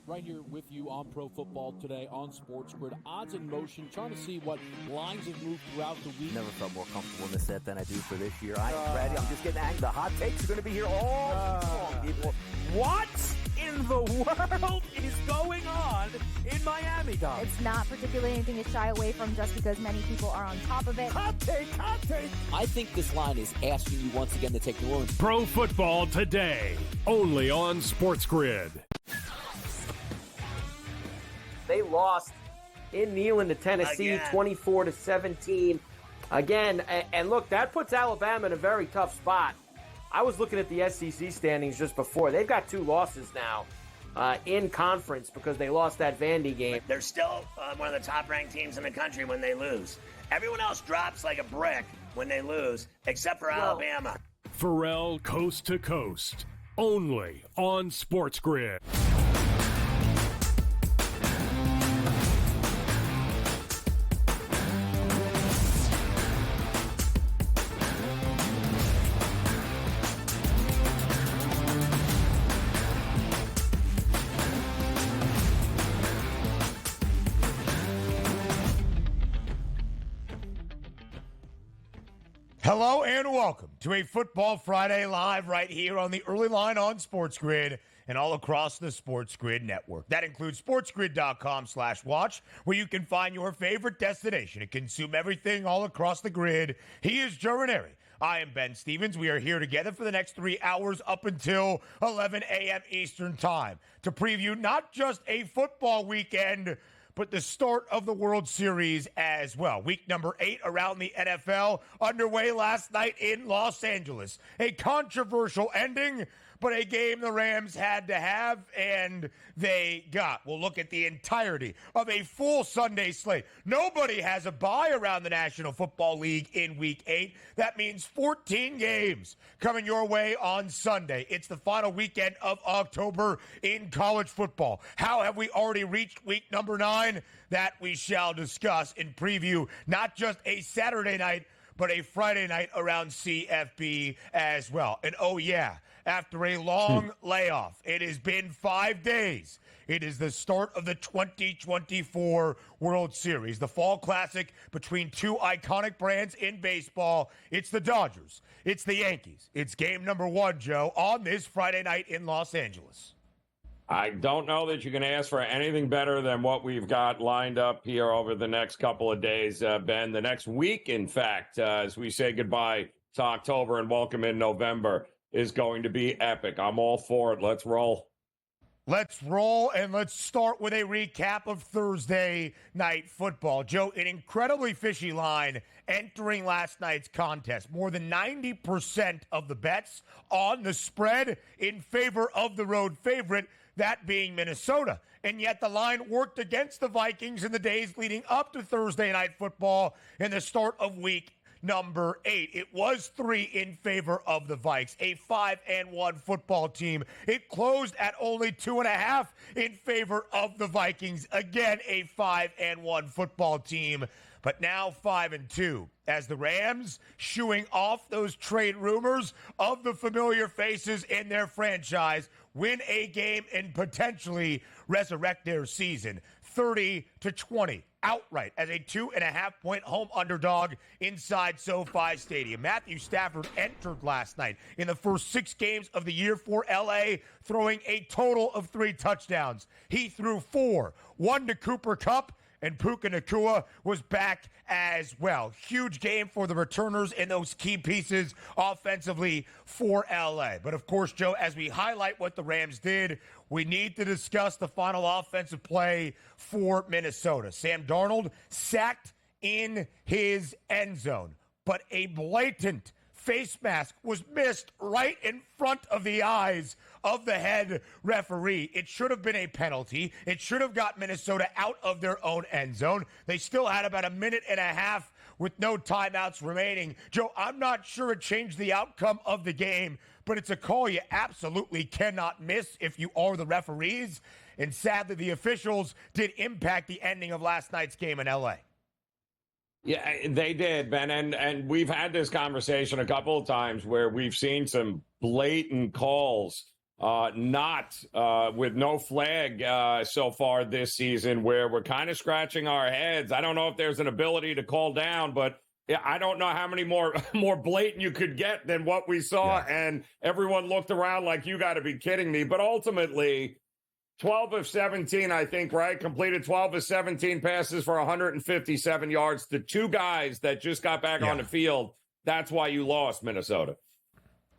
right here with you on Pro Football Today on SportsGrid. Odds in motion, trying to see what lines have moved throughout the week. Never felt more comfortable in this set than I do for this year. I am ready. I'm just getting angry. The hot takes are going to be here all long, people. What in the world is going on in Miami, Dom? It's not particularly anything to shy away from just because many people are on top of it. Hot take, hot take. I think this line is asking you once again to take New Orleans. Pro Football Today, only on SportsGrid. They lost in Neyland to Tennessee, 24-17. Again, and look, that puts Alabama in a very tough spot. I was looking at the SEC standings just before. They've got 2 losses now in conference because they lost that Vandy game. They're still one of the top-ranked teams in the country when they lose. Everyone else drops like a brick when they lose, except for Alabama. Pharrell Coast to Coast, only on SportsGrid. Hello and welcome to a Football Friday live right here on the early line on SportsGrid and all across the SportsGrid network. That includes sportsgrid.com/watch, where you can find your favorite destination to consume everything all across the grid. He is Joe Ranieri. I am Ben Stevens. We are here together for the next 3 hours up until 11 a.m. Eastern Time to preview not just a football weekend, but the start of the World Series as well. Week number 8 around the NFL underway last night in Los Angeles. A controversial ending, but a game the Rams had to have, and they got. We'll look at the entirety of a full Sunday slate. Nobody has a bye around the National Football League in Week 8. That means 14 games coming your way on Sunday. It's the final weekend of October in college football. How have we already reached week number 9? That we shall discuss in preview, not just a Saturday night, but a Friday night around CFB as well. And oh yeah, after a long layoff, it has been 5 days. It is the start of the 2024 World Series, the Fall Classic between 2 iconic brands in baseball. It's the Dodgers. It's the Yankees. It's game number 1, Joe, on this Friday night in Los Angeles. I don't know that you can ask for anything better than what we've got lined up here over the next couple of days, Ben. The next week, in fact, as we say goodbye to October and welcome in November, is going to be epic. I'm all for it. Let's roll. Let's roll, and let's start with a recap of Thursday night football. Joe, an incredibly fishy line entering last night's contest. More than 90% of the bets on the spread in favor of the road favorite, that being Minnesota. And yet the line worked against the Vikings in the days leading up to Thursday night football in the start of week number 8. It was 3 in favor of the Vikes, a 5-1 football team. It closed at only 2.5 in favor of the Vikings. Again, a 5-1 football team, but now 5-2 as the Rams, shooing off those trade rumors of the familiar faces in their franchise, win a game and potentially resurrect their season 30-20 outright as a 2.5-point home underdog inside SoFi Stadium. Matthew Stafford entered last night in the first 6 games of the year for LA, throwing a total of 3 touchdowns. He threw 4, 1 to Cooper Kupp, and Puka Nacua was back as well. Huge game for the returners and those key pieces offensively for LA. But of course, Joe, as we highlight what the Rams did, we need to discuss the final offensive play for Minnesota. Sam Darnold sacked in his end zone, but a blatant face mask was missed right in front of the eyes of the head referee. It should have been a penalty. It should have got Minnesota out of their own end zone. They still had about a minute and a half with no timeouts remaining. Joe, I'm not sure it changed the outcome of the game, but it's a call you absolutely cannot miss if you are the referees. And sadly, the officials did impact the ending of last night's game in LA. Yeah, they did, Ben. And we've had this conversation a couple of times where we've seen some blatant calls not with no flag so far this season, where we're kind of scratching our heads. I don't know if there's an ability to call down, but I don't know how many more blatant you could get than what we saw. Yeah. And everyone looked around like, you got to be kidding me. But ultimately, 12 of 17, I think, right? Completed 12 of 17 passes for 157 yards. The two guys that just got back on the field, that's why you lost, Minnesota.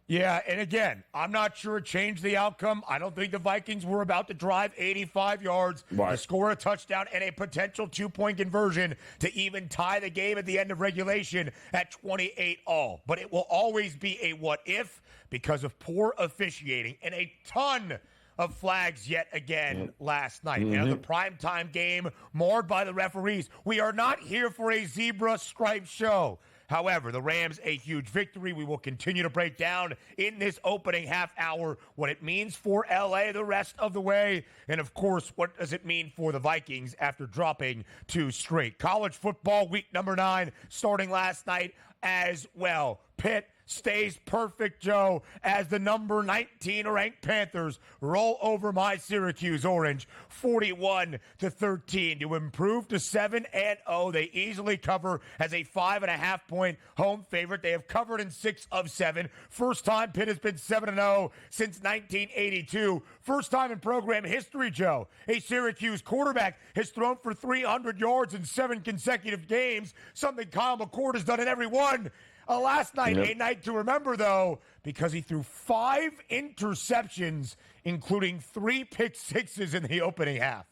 Yeah, and again, I'm not sure it changed the outcome. I don't think the Vikings were about to drive 85 yards to score a touchdown and a potential 2-point conversion to even tie the game at the end of regulation at 28-all. But it will always be a what-if because of poor officiating and a ton of flags yet again last night. You know, the primetime game marred by the referees. We are not here for a zebra stripe show. However, the Rams, a huge victory. We will continue to break down in this opening half hour what it means for LA the rest of the way. And, of course, what does it mean for the Vikings after dropping 2 straight? College football week number 9 starting last night as well. Pitt stays perfect, Joe, as the number 19 ranked Panthers roll over my Syracuse Orange 41-13 to improve to 7-0. They easily cover as a 5.5-point home favorite. They have covered in 6 of 7. First time Pitt has been 7-0 since 1982. First time in program history, Joe. A Syracuse quarterback has thrown for 300 yards in 7 consecutive games, something Kyle McCord has done in every one. Last night, a night to remember, though, because he threw 5 interceptions, including 3 pick sixes in the opening half.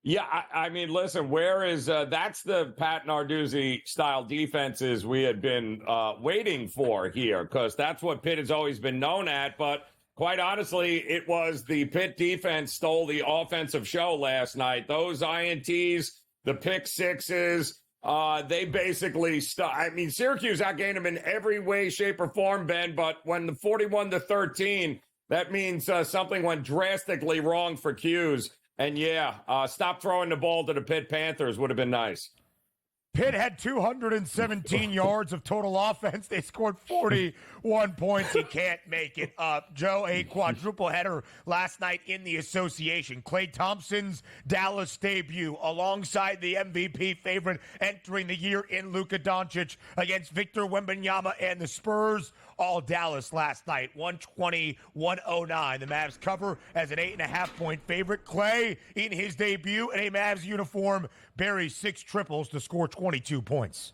Yeah, I mean, listen, where is that's the Pat Narduzzi style defenses we had been waiting for here, because that's what Pitt has always been known at. But quite honestly, it was the Pitt defense stole the offensive show last night. Those INTs, the pick sixes. They basically I mean, Syracuse outgained them in every way, shape, or form, Ben. But when the 41-13, that means something went drastically wrong for Q's. And stop throwing the ball to the Pitt Panthers would have been nice. Pitt had 217 yards of total offense. They scored 41 points. He can't make it up. Joe, a quadruple header last night in the association. Klay Thompson's Dallas debut alongside the MVP favorite entering the year in Luka Doncic against Victor Wembanyama and the Spurs. All Dallas last night, 120-109. The Mavs cover as an 8.5-point favorite. Klay, in his debut in a Mavs uniform, buries 6 triples to score 22 points.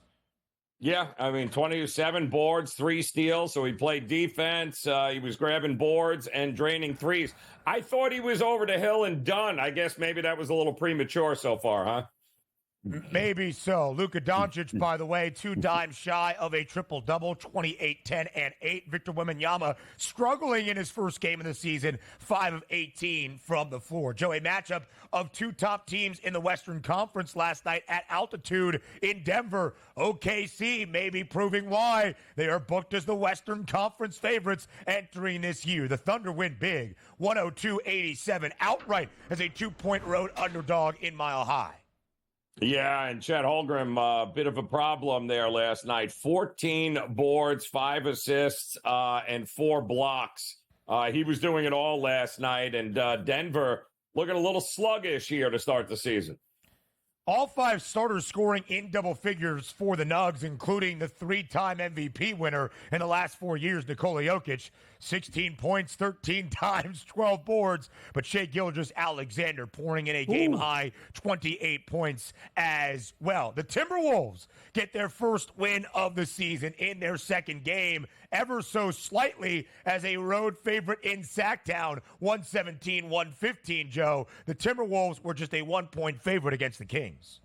Yeah, I mean, 27 boards, 3 steals, so he played defense. He was grabbing boards and draining threes. I thought he was over the hill and done. I guess maybe that was a little premature so far, huh? Maybe so. Luka Doncic, by the way, 2 dimes shy of a triple-double, 28, 10, and 8. Victor Wembanyama struggling in his first game of the season, 5 of 18 from the floor. Joe, a matchup of 2 top teams in the Western Conference last night at altitude in Denver. OKC may be proving why they are booked as the Western Conference favorites entering this year. The Thunder win big, 102-87, outright as a 2-point road underdog in Mile High. Yeah, and Chet Holmgren, a bit of a problem there last night. 14 boards, 5 assists, and 4 blocks. He was doing it all last night, and Denver looking a little sluggish here to start the season. All 5 starters scoring in double figures for the Nugs, including the 3-time MVP winner in the last 4 years, Nikola Jokic. 16 points, 13 times, 12 boards. But Shai Gilgeous-Alexander pouring in a game-high 28 points as well. The Timberwolves get their first win of the season in their second game, ever so slightly as a road favorite in Sacktown, 117-115, Joe. The Timberwolves were just a 1-point favorite against the Kings.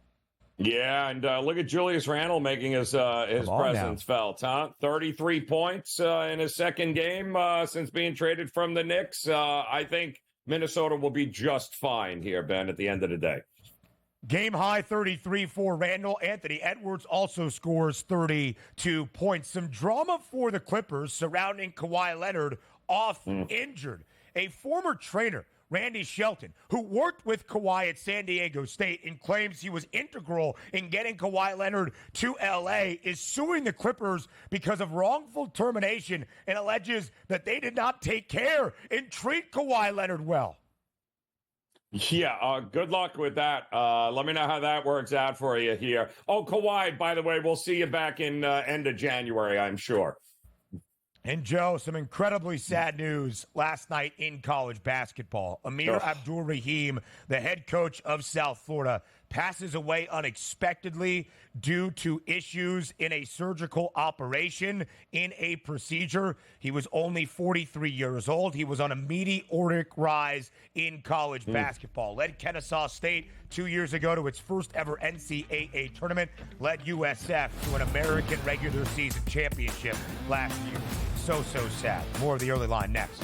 Yeah, and look at Julius Randle making his presence felt, huh? 33 points in his second game since being traded from the Knicks. I think Minnesota will be just fine here, Ben, at the end of the day. Game high 33 for Randall. Anthony Edwards also scores 32 points. Some drama for the Clippers surrounding Kawhi Leonard off injured. A former trainer Randy Shelton, who worked with Kawhi at San Diego State and claims he was integral in getting Kawhi Leonard to L.A., is suing the Clippers because of wrongful termination and alleges that they did not take care and treat Kawhi Leonard well. Yeah, good luck with that. Let me know how that works out for you here. Oh, Kawhi, by the way, we'll see you back in end of January, I'm sure. And, Joe, some incredibly sad news last night in college basketball. Amir Abdur-Rahim, the head coach of South Florida, passes away unexpectedly due to issues in a surgical operation in a procedure. He was only 43 years old. He was on a meteoric rise in college basketball. Led Kennesaw State 2 years ago to its first ever NCAA tournament. Led USF to an American regular season championship last year. So sad. More of the early line next.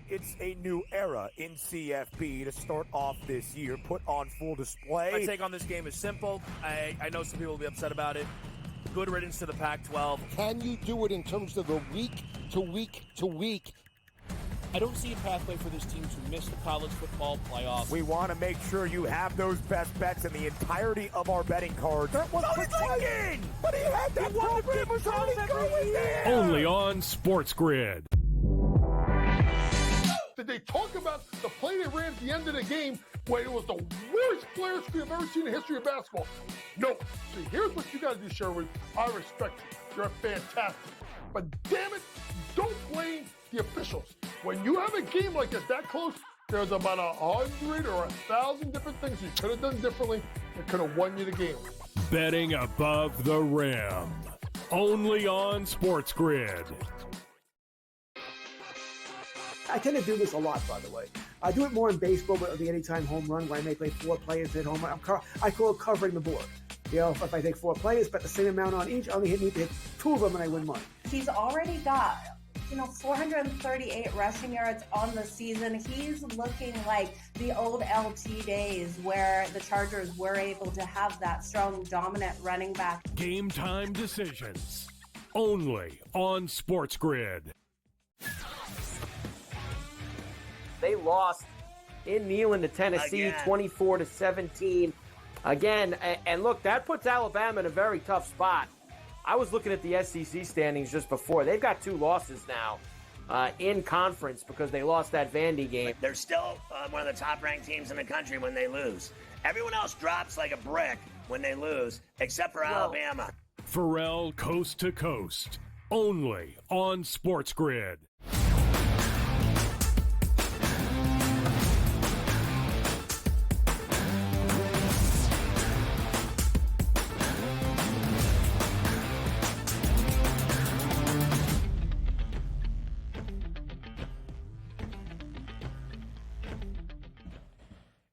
It's a new era in CFP to start off this year, put on full display. My take on this game is simple. I know some people will be upset about it. Good riddance to the Pac-12. Can you do it in terms of the week to week to week? I don't see a pathway for this team to miss the college football playoffs. We want to make sure you have those best bets in the entirety of our betting cards. That was thinking! But he had that program was already going there! Only on SportsGrid. Did they talk about the play they ran at the end of the game when it was the worst player screen I've ever seen in the history of basketball? No. See, here's what you got to do, Sherwood. I respect you. You're fantastic. But damn it, don't blame the officials. When you have a game like that close, there's about 100 or 1,000 different things you could have done differently that could have won you the game. Betting above the rim. Only on SportsGrid. I tend to do this a lot, by the way. I do it more in baseball, but the anytime home run, where I may play 4 players hit home run. I call it covering the board. You know, if I take 4 players, bet the same amount on each, I only need to hit 2 of them and I win money. He's already got, 438 rushing yards on the season. He's looking like the old LT days where the Chargers were able to have that strong, dominant running back. Game time decisions. Only on SportsGrid. They lost in Neyland to Tennessee, 24-17. Again, and look, that puts Alabama in a very tough spot. I was looking at the SEC standings just before. They've got 2 losses now in conference because they lost that Vandy game. They're still one of the top-ranked teams in the country when they lose. Everyone else drops like a brick when they lose, except for Alabama. Pharrell Coast to Coast. Only on SportsGrid.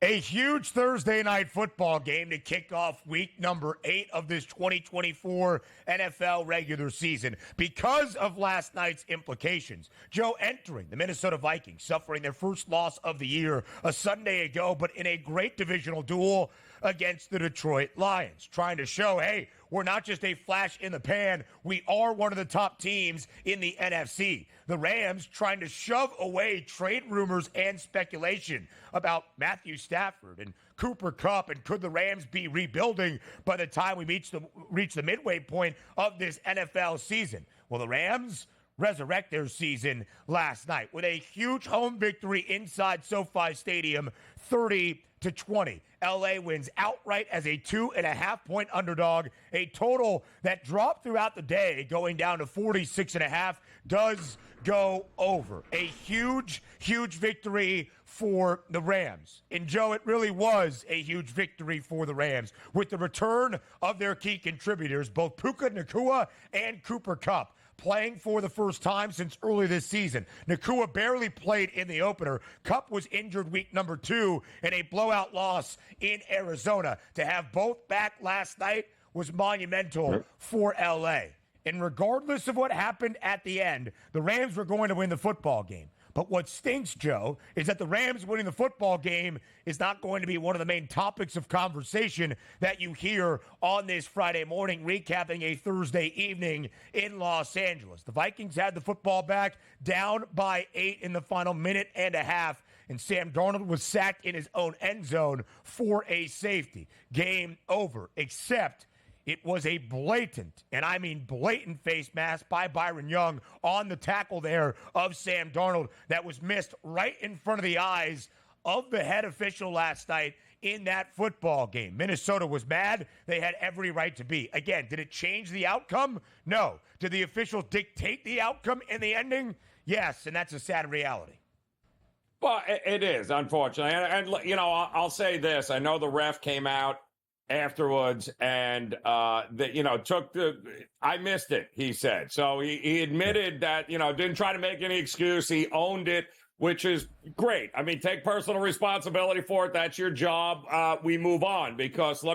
A huge Thursday night football game to kick off week number 8 of this 2024 NFL regular season. Because of last night's implications, Joe, entering the Minnesota Vikings, suffering their first loss of the year a Sunday ago, but in a great divisional duel against the Detroit Lions, trying to show, hey, we're not just a flash in the pan. We are one of the top teams in the NFC. The Rams trying to shove away trade rumors and speculation about Matthew Stafford and Cooper Kupp, and could the Rams be rebuilding by the time we reach the midway point of this NFL season? Well, the Rams resurrect their season last night with a huge home victory inside SoFi Stadium, 30-20. LA wins outright as a 2.5-point underdog. A total that dropped throughout the day, going down to 46.5, does go over. A huge victory for the Rams. And Joe, it really was a huge victory for the Rams with the return of their key contributors, both Puka Nacua and Cooper Kupp, playing for the first time since early this season. Nacua barely played in the opener. Kupp was injured week number 2 in a blowout loss in Arizona. To have both back last night was monumental for LA. And regardless of what happened at the end, the Rams were going to win the football game. But what stinks, Joe, is that the Rams winning the football game is not going to be one of the main topics of conversation that you hear on this Friday morning, recapping a Thursday evening in Los Angeles. The Vikings had the football back, down by 8 in the final minute and a half, and Sam Darnold was sacked in his own end zone for a safety. Game over, except it was a blatant, and I mean blatant, face mask by Byron Young on the tackle there of Sam Darnold that was missed right in front of the eyes of the head official last night in that football game. Minnesota was mad. They had every right to be. Again, did it change the outcome? No. Did the officials dictate the outcome in the ending? Yes, and that's a sad reality. Well, it is, unfortunately. And you know, I'll say this. I know the ref came out afterwards and I missed it, he said. So he admitted that, didn't try to make any excuse. He owned it, which is great. I mean, take personal responsibility for it. That's your job. We move on, because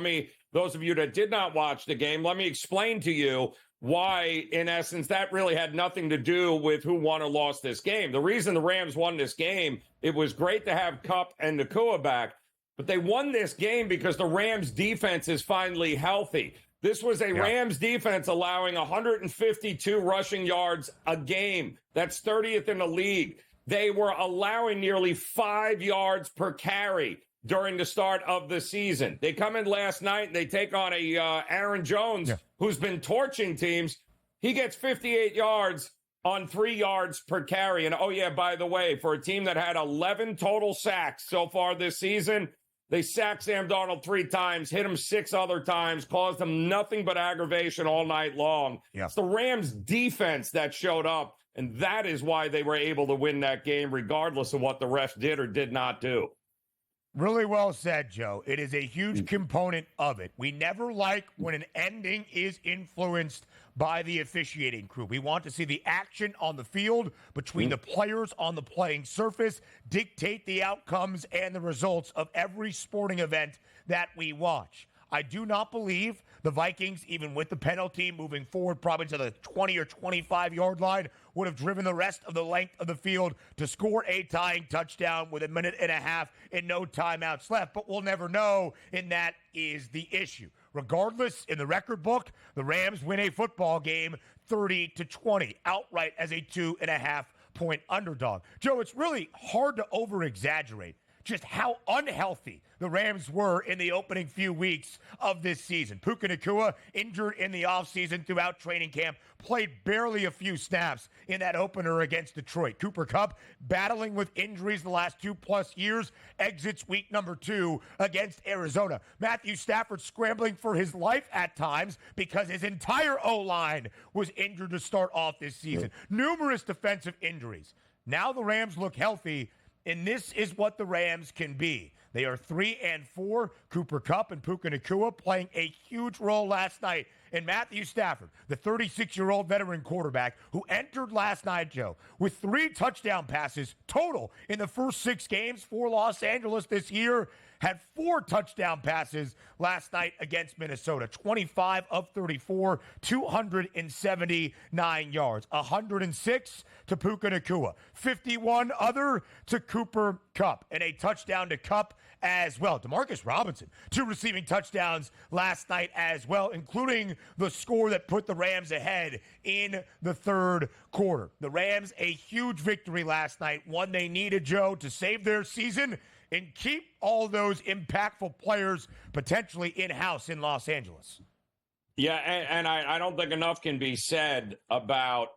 those of you that did not watch the game, let me explain to you why, in essence, that really had nothing to do with who won or lost this game. The reason the Rams won this game, it was great to have Kupp and Nakua back, but they won this game because the Rams defense is finally healthy. This was a Rams defense allowing 152 rushing yards a game. That's 30th in the league. They were allowing nearly 5 yards per carry during the start of the season. They come in last night and they take on Aaron Jones, who's been torching teams. He gets 58 yards on 3 yards per carry. And, oh, yeah, by the way, for a team that had 11 total sacks so far this season, they sacked Sam Darnold 3 times, hit him 6 other times, caused him nothing but aggravation all night long. It's the Rams' defense that showed up, and that is why they were able to win that game, regardless of what the refs did or did not do. Really well said, Joe. It is a huge component of it. We never like when an ending is influenced by the officiating crew. We want to see the action on the field between the players on the playing surface dictate the outcomes and the results of every sporting event that we watch. I do not believe the Vikings, even with the penalty moving forward probably to the 20 or 25-yard line, would have driven the rest of the length of the field to score a tying touchdown with a minute and a half and no timeouts left. But we'll never know, and that is the issue. Regardless, in the record book, the Rams win a football game 30-20, outright as a 2.5-point underdog. Joe, it's really hard to over-exaggerate just how unhealthy the Rams were in the opening few weeks of this season. Puka Nacua, injured in the offseason throughout training camp, played barely a few snaps in that opener against Detroit. Cooper Kupp, battling with injuries the last 2+ years, exits week number 2 against Arizona. Matthew Stafford scrambling for his life at times because his entire O-line was injured to start off this season. Numerous defensive injuries. Now the Rams look healthy, and this is what the Rams can be. They are 3-4. Cooper Kupp and Puka Nacua playing a huge role last night. And Matthew Stafford, the 36-year-old veteran quarterback who entered last night, Joe, with 3 touchdown passes total in the first 6 games for Los Angeles this year, had 4 touchdown passes last night against Minnesota. 25 of 34, 279 yards. 106 to Puka Nacua. 51 other to Cooper Kupp. And a touchdown to Kupp as well. Demarcus Robinson, 2 receiving touchdowns last night as well, including the score that put the Rams ahead in the third quarter. The Rams, a huge victory last night. One they needed, Joe, to save their season and keep all those impactful players potentially in-house in Los Angeles. Yeah, and I don't think enough can be said about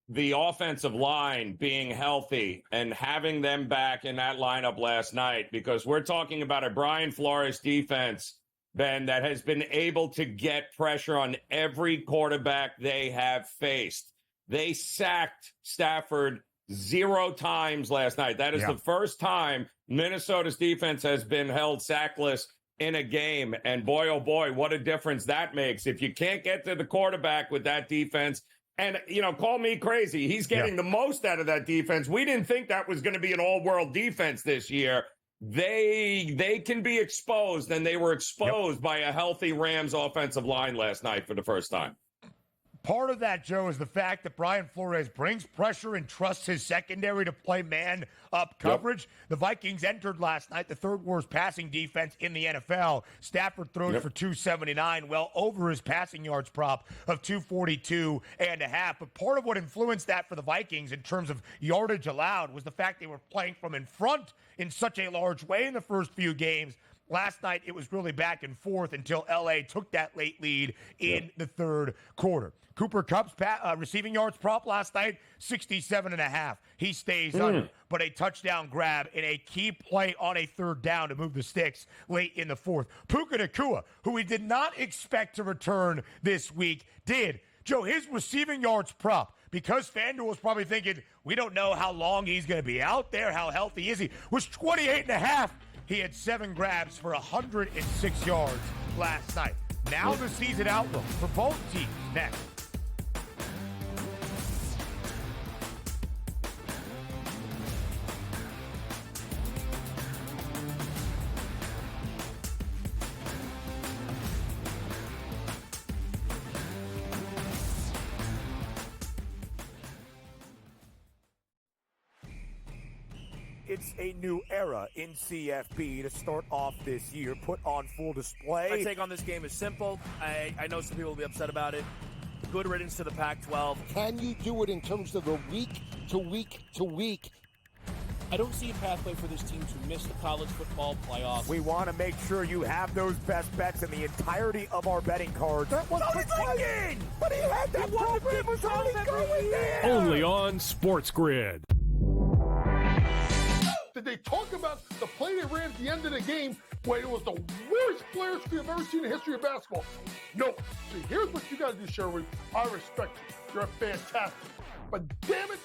the offensive line being healthy and having them back in that lineup last night, because we're talking about a Brian Flores defense, Ben, that has been able to get pressure on every quarterback they have faced. They sacked Stafford 0 times last night. That is the first time Minnesota's defense has been held sackless in a game. And boy, oh boy, what a difference that makes. If you can't get to the quarterback with that defense, and, call me crazy, he's getting the most out of that defense. We didn't think that was going to be an all-world defense this year. They can be exposed, and they were exposed by a healthy Rams offensive line last night for the first time. Part of that, Joe, is the fact that Brian Flores brings pressure and trusts his secondary to play man-up coverage. The Vikings entered last night the third worst passing defense in the NFL. Stafford throws for 279, well over his passing yards prop of 242 and a half. But part of what influenced that for the Vikings in terms of yardage allowed was the fact they were playing from in front in such a large way in the first few games. Last night, it was really back and forth until L.A. took that late lead in the third quarter. Cooper Kupp's receiving yards prop last night, 67.5. He stays under, but a touchdown grab in a key play on a third down to move the sticks late in the fourth. Puka Nacua, who we did not expect to return this week, did. Joe, his receiving yards prop, because FanDuel was probably thinking, we don't know how long he's going to be out there, how healthy is he, was 28.5. He had 7 grabs for 106 yards last night. Now the season outlook for both teams next. It's a new era in CFB to start off this year, put on full display. My take on this game is simple. I know some people will be upset about it. Good riddance to the Pac-12. Can you do it in terms of a week to week to week? I don't see a pathway for this team to miss the college football playoffs. We want to make sure you have those best bets in the entirety of our betting cards. That was thinking! But he had that program was already going there! Only on SportsGrid. Did they talk about the play they ran at the end of the game when it was the worst player screen I've ever seen in the history of basketball? No. See, here's what you got to do, Sherwood. I respect you. You're fantastic. But damn it,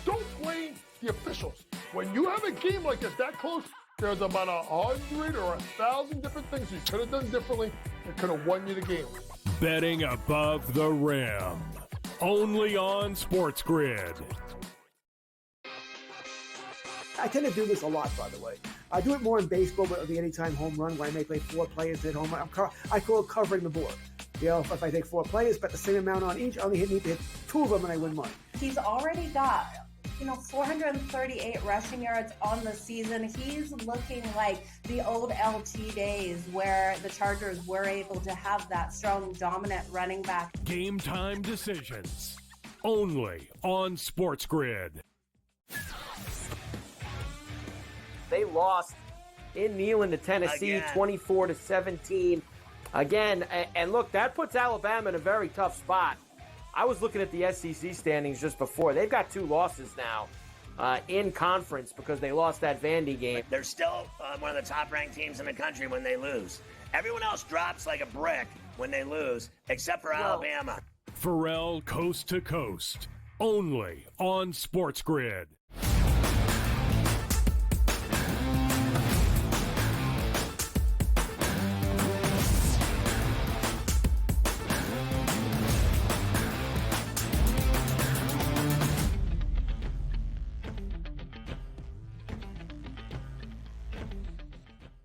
don't blame the officials. When you have a game like this that close, there's about 100 or 1,000 different things you could have done differently that could have won you the game. Betting above the rim. Only on SportsGrid. I tend to do this a lot, by the way. I do it more in baseball with the anytime home run, where I may play 4 players at home. I call it covering the board. You know, if I take 4 players, bet the same amount on each, I only need to hit 2 of them and I win money. He's already got 438 rushing yards on the season. He's looking like the old LT days where the Chargers were able to have that strong, dominant running back. Game time decisions. Only on SportsGrid. They lost in Neyland to Tennessee, 24-17. Again, and look, that puts Alabama in a very tough spot. I was looking at the SEC standings just before. They've got 2 losses now in conference because they lost that Vandy game. They're still one of the top-ranked teams in the country when they lose. Everyone else drops like a brick when they lose, except for Alabama. Pharrell Coast to Coast. Only on SportsGrid.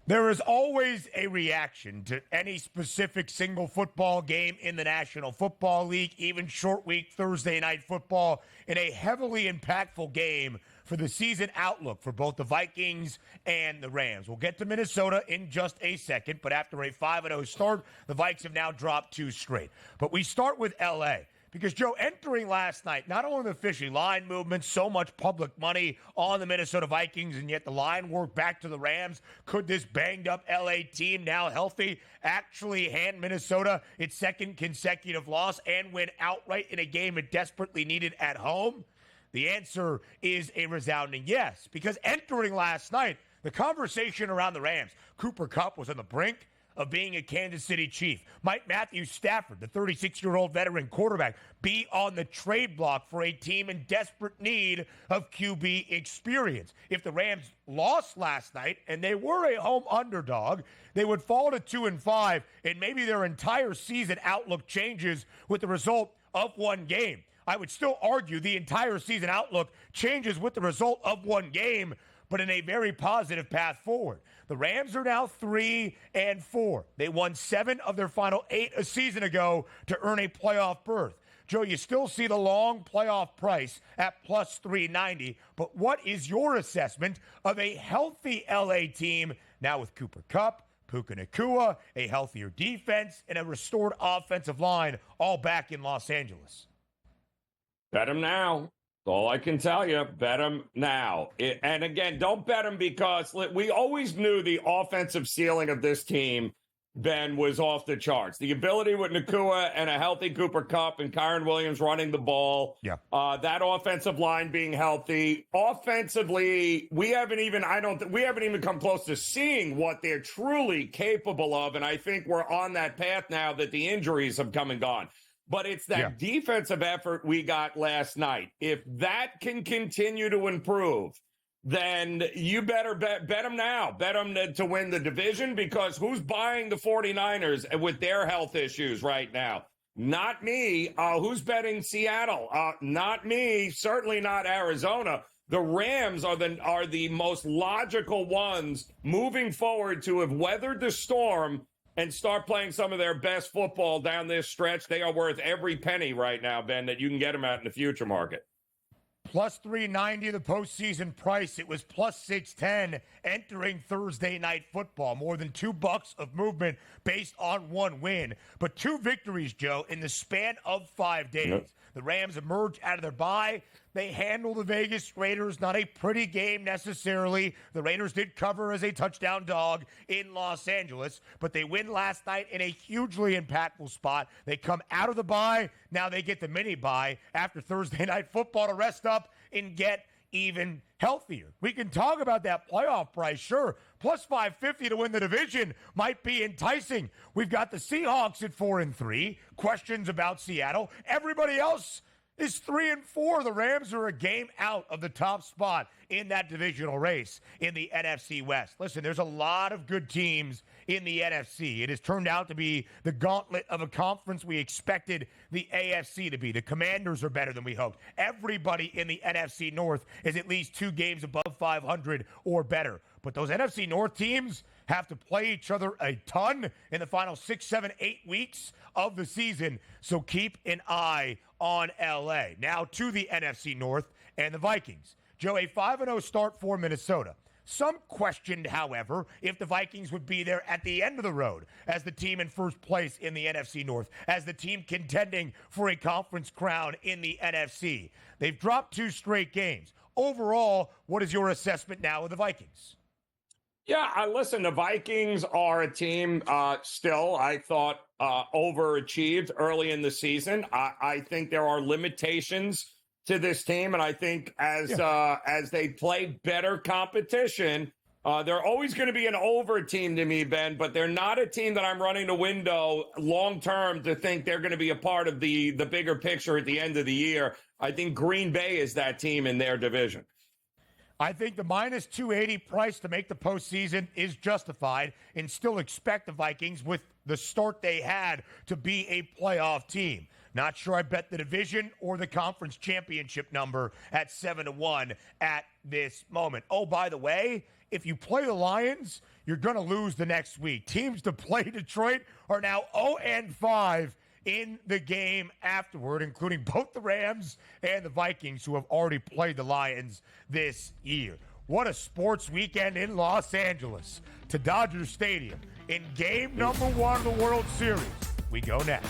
There is always a reaction to any specific single football game in the National Football League, even short week Thursday night football, in a heavily impactful game for the season outlook for both the Vikings and the Rams. We'll get to Minnesota in just a second, but after a 5-0 start, the Vikes have now dropped 2 straight. But we start with L.A., because, Joe, entering last night, not only the fishy line movement, so much public money on the Minnesota Vikings, and yet the line worked back to the Rams. Could this banged-up L.A. team, now healthy, actually hand Minnesota its second consecutive loss and win outright in a game it desperately needed at home? The answer is a resounding yes, because entering last night, the conversation around the Rams, Cooper Kupp was on the brink of being a Kansas City Chief. Might Matthew Stafford, the 36-year-old veteran quarterback, be on the trade block for a team in desperate need of QB experience? If the Rams lost last night and they were a home underdog, they would fall to 2-5, and maybe their entire season outlook changes with the result of one game. I would still argue the entire season outlook changes with the result of one game, but in a very positive path forward. The Rams are now 3-4. They won 7 of their final 8 a season ago to earn a playoff berth. Joe, you still see the long playoff price at plus 390, but what is your assessment of a healthy LA team now with Cooper Kupp, Puka Nacua, a healthier defense, and a restored offensive line all back in Los Angeles? Bet them now. That's all I can tell you. Bet them now. And again, don't bet them because we always knew the offensive ceiling of this team, Ben, was off the charts. The ability with Nacua and a healthy Cooper Kupp and Kyron Williams running the ball. Yeah. That offensive line being healthy. Offensively, we haven't even come close to seeing what they're truly capable of. And I think we're on that path now that the injuries have come and gone. But it's that defensive effort we got last night. If that can continue to improve, then you better bet them now. Bet them to win the division, because who's buying the 49ers with their health issues right now? Not me. Who's betting Seattle? Not me. Certainly not Arizona. The Rams are the most logical ones moving forward to have weathered the storm and start playing some of their best football down this stretch. They are worth every penny right now, Ben, that you can get them at in the future market. Plus 390 the postseason price. It was plus 610 entering Thursday Night Football. More than $2 of movement based on one win. But 2 victories, Joe, in the span of 5 days. Yep. The Rams emerged out of their bye. They handled the Vegas Raiders. Not a pretty game necessarily. The Raiders did cover as a touchdown dog in Los Angeles, but they win last night in a hugely impactful spot. They come out of the bye. Now they get the mini bye after Thursday Night Football to rest up and get even healthier. We can talk about that playoff price, sure. Plus 550 to win the division might be enticing. We've got the Seahawks at 4-3. Questions about Seattle. Everybody else is 3-4. The Rams are a game out of the top spot in that divisional race in the NFC West. Listen, there's a lot of good teams in the NFC. It has turned out to be the gauntlet of a conference we expected the AFC to be. The Commanders are better than we hoped. Everybody in the NFC North is at least 2 games above 500 or better. But those NFC North teams have to play each other a ton in the final 6, 7, 8 weeks of the season. So keep an eye on LA. Now to the NFC North and the Vikings. Joe, a 5-0 start for Minnesota. Some questioned, however, if the Vikings would be there at the end of the road as the team in first place in the NFC North, as the team contending for a conference crown in the NFC. They've dropped 2 straight games. Overall, what is your assessment now of the Vikings? Yeah, listen, the Vikings are a team still, I thought, overachieved early in the season. I think there are limitations to this team, and I think as they play better competition, they're always going to be an over team to me, Ben, but they're not a team that I'm running the window long-term to think they're going to be a part of the bigger picture at the end of the year. I think Green Bay is that team in their division. I think the minus 280 price to make the postseason is justified, and still expect the Vikings, with the start they had, to be a playoff team. Not sure I bet the division or the conference championship number at 7-1 at this moment. Oh, by the way, if you play the Lions, you're going to lose the next week. Teams to play Detroit are now 0-5 in the game afterward, including both the Rams and the Vikings, who have already played the Lions this year. What a sports weekend in Los Angeles. To Dodger Stadium in game number 1 of the World Series. We go next.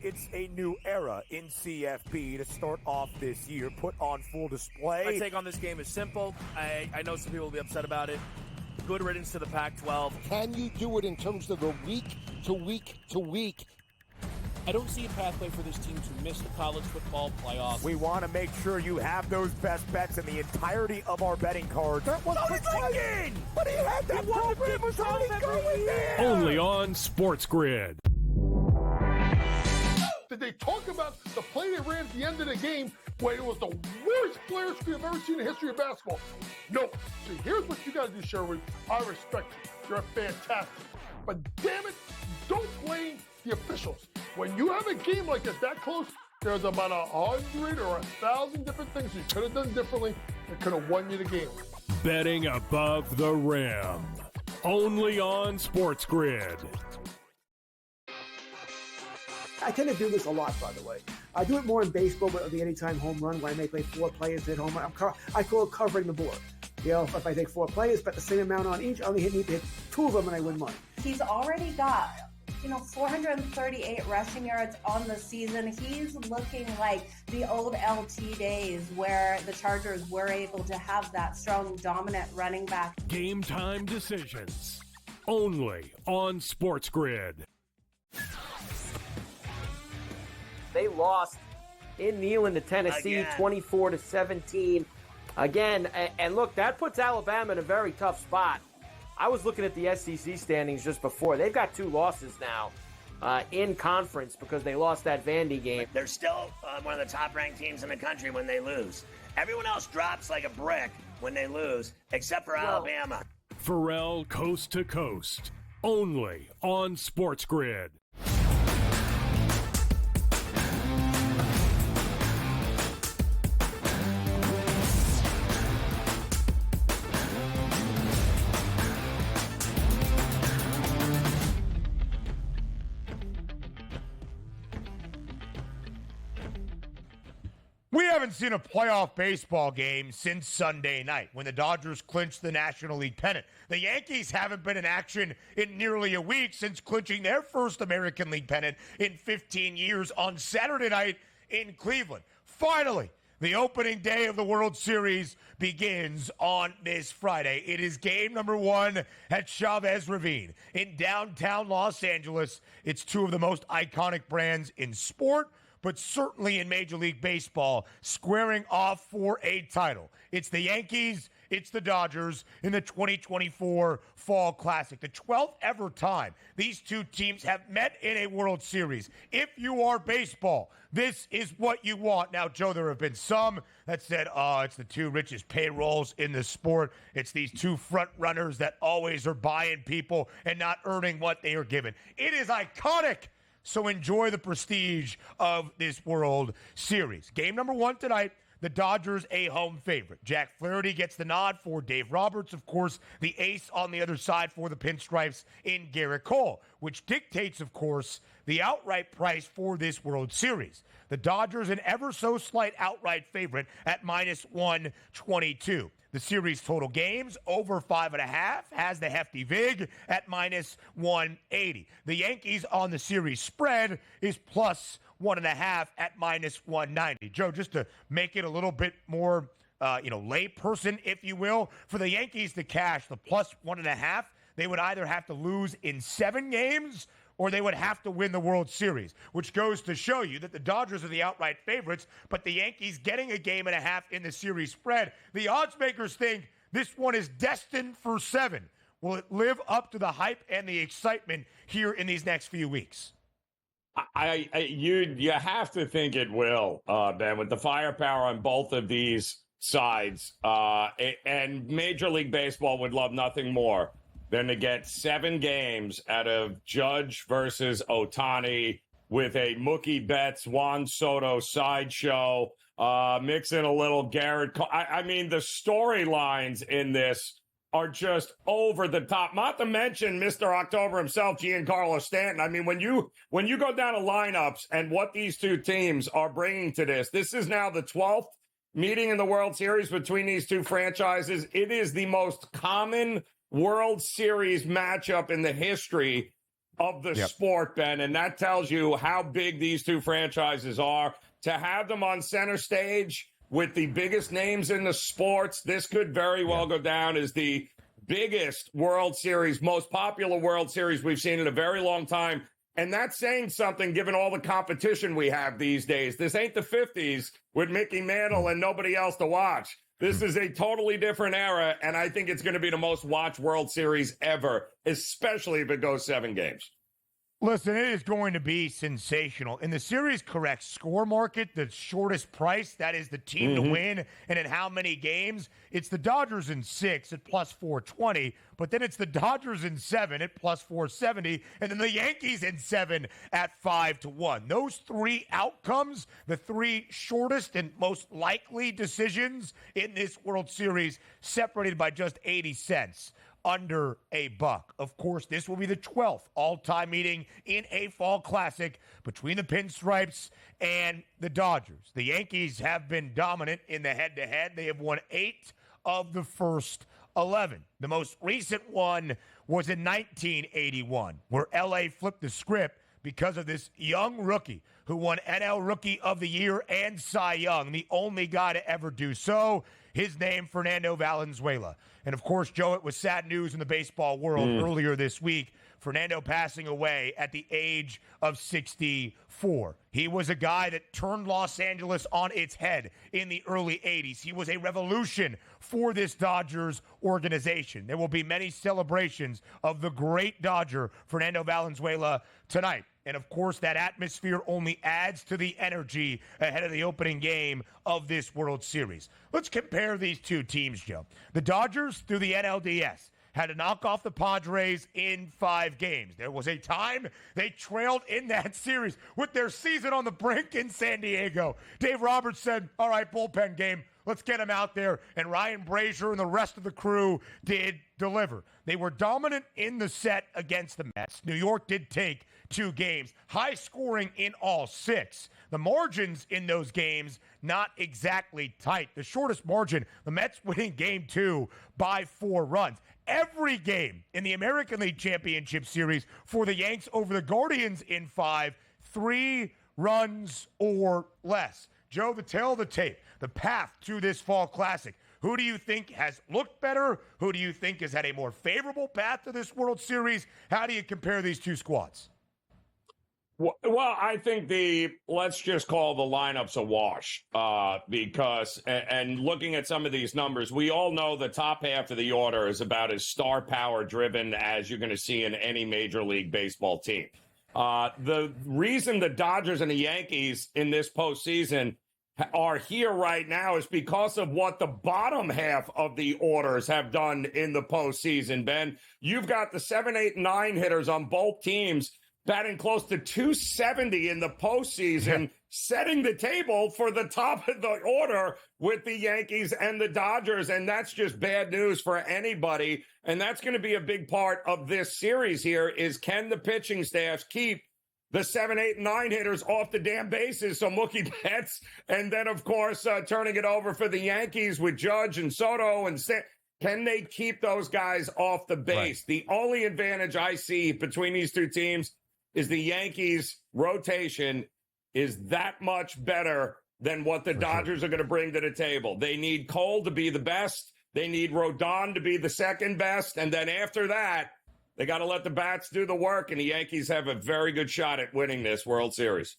It's a new era in CFB to start off this year, put on full display. My take on this game is simple. I know some people will be upset about it. Good riddance to the Pac-12. Can you do it in terms of a week to week to week? I don't see a pathway for this team to miss the college football playoffs. We want to make sure you have those best bets in the entirety of our betting cards. That was protected! But he had that program was already going there! Only on SportsGrid. Did they talk about the play they ran at the end of the game when it was the worst players we've ever seen in the history of basketball? No. See, here's what you got to do, Sherwood. I respect you. You're fantastic. But damn it, don't blame the officials. When you have a game like this, that close, there's about 100 or 1,000 different things you could have done differently that could have won you the game. Betting above the rim. Only on SportsGrid. I tend to do this a lot, by the way. I do it more in baseball with the anytime home run, where I may play 4 players hit home run. I call it covering the board. You know, if I take 4 players, bet the same amount on each, I only need to hit 2 of them and I win money. He's already got 438 rushing yards on the season. He's looking like the old LT days where the Chargers were able to have that strong, dominant running back. Game time decisions. Only on SportsGrid. They lost in Neyland to Tennessee, 24-17. Again, and look, that puts Alabama in a very tough spot. I was looking at the SEC standings just before. They've got 2 losses now in conference because they lost that Vandy game. They're still one of the top-ranked teams in the country when they lose. Everyone else drops like a brick when they lose, except for Alabama. Pharrell Coast to Coast. Only on SportsGrid. We haven't seen a playoff baseball game since Sunday night when the Dodgers clinched the National League pennant. The Yankees haven't been in action in nearly a week since clinching their first American League pennant in 15 years on Saturday night in Cleveland. Finally, the opening day of the World Series begins on this Friday. It is game number 1 at Chavez Ravine in downtown Los Angeles. It's 2 of the most iconic brands in sport, but certainly in Major League Baseball, squaring off for a title. It's the Yankees, it's the Dodgers in the 2024 Fall Classic. The 12th ever time these 2 teams have met in a World Series. If you are baseball, this is what you want. Now, Joe, there have been some that said, it's the 2 richest payrolls in the sport. It's these 2 front runners that always are buying people and not earning what they are given. It is iconic. So enjoy the prestige of this World Series. Game number 1 tonight, the Dodgers a home favorite. Jack Flaherty gets the nod for Dave Roberts, of course, the ace on the other side for the Pinstripes in Garrett Cole, which dictates, of course, the outright price for this World Series. The Dodgers an ever so slight outright favorite at minus 122. The series total games over 5.5 has the hefty VIG at minus 180. The Yankees on the series spread is plus 1.5 at minus 190. Joe, just to make it a little bit more, layperson, if you will, for the Yankees to cash the plus 1.5, they would either have to lose in 7 games or they would have to win the World Series, which goes to show you that the Dodgers are the outright favorites, but the Yankees getting a 1.5 in the series spread. The odds makers think this one is destined for 7. Will it live up to the hype and the excitement here in these next few weeks? You have to think it will, Ben, with the firepower on both of these sides. And Major League Baseball would love nothing more than to get 7 games out of Judge versus Ohtani with a Mookie Betts, Juan Soto sideshow, mix in a little Garrett. I mean, the storylines in this are just over the top. Not to mention Mr. October himself, Giancarlo Stanton. I mean, when you go down to lineups and what these 2 teams are bringing to this is now the 12th meeting in the World Series between these 2 franchises. It is the most common World Series matchup in the history of the sport, Ben, and that tells you how big these 2 franchises are. To have them on center stage with the biggest names in the sports, this could very well go down as the biggest World Series, most popular World Series we've seen in a very long time. And that's saying something given all the competition we have these days. This ain't the 50s with Mickey Mantle and nobody else to watch. This is a totally different era, and I think it's going to be the most watched World Series ever, especially if it goes 7 games. Listen, it is going to be sensational. In the series correct score market, the shortest price, that is the team to win. And in how many games? It's the Dodgers in 6 at plus 420, but then it's the Dodgers in 7 at plus 470, and then the Yankees in 7 at 5-1. Those three outcomes, the three shortest and most likely decisions in this World Series, separated by just 80 cents. Under $1. Of course, this will be the 12th all-time meeting in a fall classic between the Pinstripes and the Dodgers. The Yankees have been dominant in the head-to-head. They have won 8 of the first 11. The most recent one was in 1981, where LA flipped the script because of this young rookie who won NL Rookie of the Year and Cy Young, the only guy to ever do so. His name, Fernando Valenzuela. And, of course, Joe, it was sad news in the baseball world earlier this week. Fernando passing away at the age of 64. He was a guy that turned Los Angeles on its head in the early 80s. He was a revolution for this Dodgers organization. There will be many celebrations of the great Dodger, Fernando Valenzuela, tonight. And, of course, that atmosphere only adds to the energy ahead of the opening game of this World Series. Let's compare these two teams, Joe. The Dodgers, through the NLDS, had to knock off the Padres in 5 games. There was a time they trailed in that series with their season on the brink in San Diego. Dave Roberts said, all right, bullpen game, let's get him out there. And Ryan Brazier and the rest of the crew did deliver. They were dominant in the set against the Mets. New York did take 2 games. High scoring in all 6. The margins in those games, not exactly tight. The shortest margin, the Mets winning game 2 by 4 runs. Every game in the American League Championship Series for the Yanks over the Guardians in 5, 3 runs or less. Joe, the tail of the tape, the path to this fall classic. Who do you think has looked better? Who do you think has had a more favorable path to this World Series? How do you compare these two squads? Well, I think let's just call the lineups a wash because, and looking at some of these numbers, we all know the top half of the order is about as star power driven as you're going to see in any Major League Baseball team. The reason the Dodgers and the Yankees in this postseason are here right now is because of what the bottom half of the orders have done in the postseason, Ben. You've got the 7, 8, 9 hitters on both teams batting close to 270 in the postseason, setting the table for the top of the order with the Yankees and the Dodgers. And that's just bad news for anybody. And that's going to be a big part of this series here is, can the pitching staffs keep the 7, 8, 9 hitters off the damn bases? So Mookie Betts, and then, of course, turning it over for the Yankees with Judge and Soto and can they keep those guys off the base? Right. The only advantage I see between these two teams is the Yankees' rotation is that much better than what the Dodgers are going to bring to the table. They need Cole to be the best. They need Rodon to be the second best. And then after that, they got to let the bats do the work. And the Yankees have a very good shot at winning this World Series.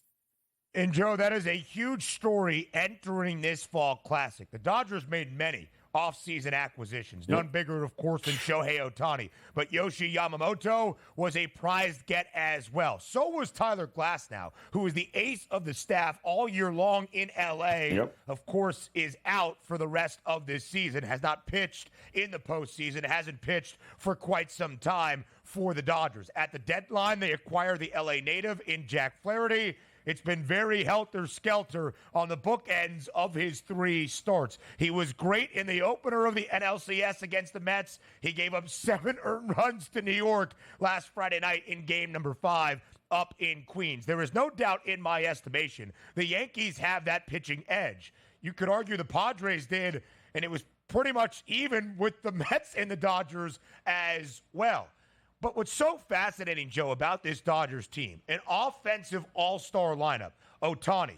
And, Joe, that is a huge story entering this fall classic. The Dodgers made many offseason acquisitions, none bigger, of course, than Shohei Ohtani. But Yoshi Yamamoto was a prized get as well. So was Tyler Glasnow, who is the ace of the staff all year long in L.A., of course, is out for the rest of this season, has not pitched in the postseason, hasn't pitched for quite some time for the Dodgers. At the deadline, they acquired the L.A. native in Jack Flaherty. It's been very helter-skelter on the bookends of his 3 starts. He was great in the opener of the NLCS against the Mets. He gave up 7 earned runs to New York last Friday night in game number 5 up in Queens. There is no doubt in my estimation the Yankees have that pitching edge. You could argue the Padres did, and it was pretty much even with the Mets and the Dodgers as well. But what's so fascinating, Joe, about this Dodgers team, an offensive all-star lineup, Ohtani,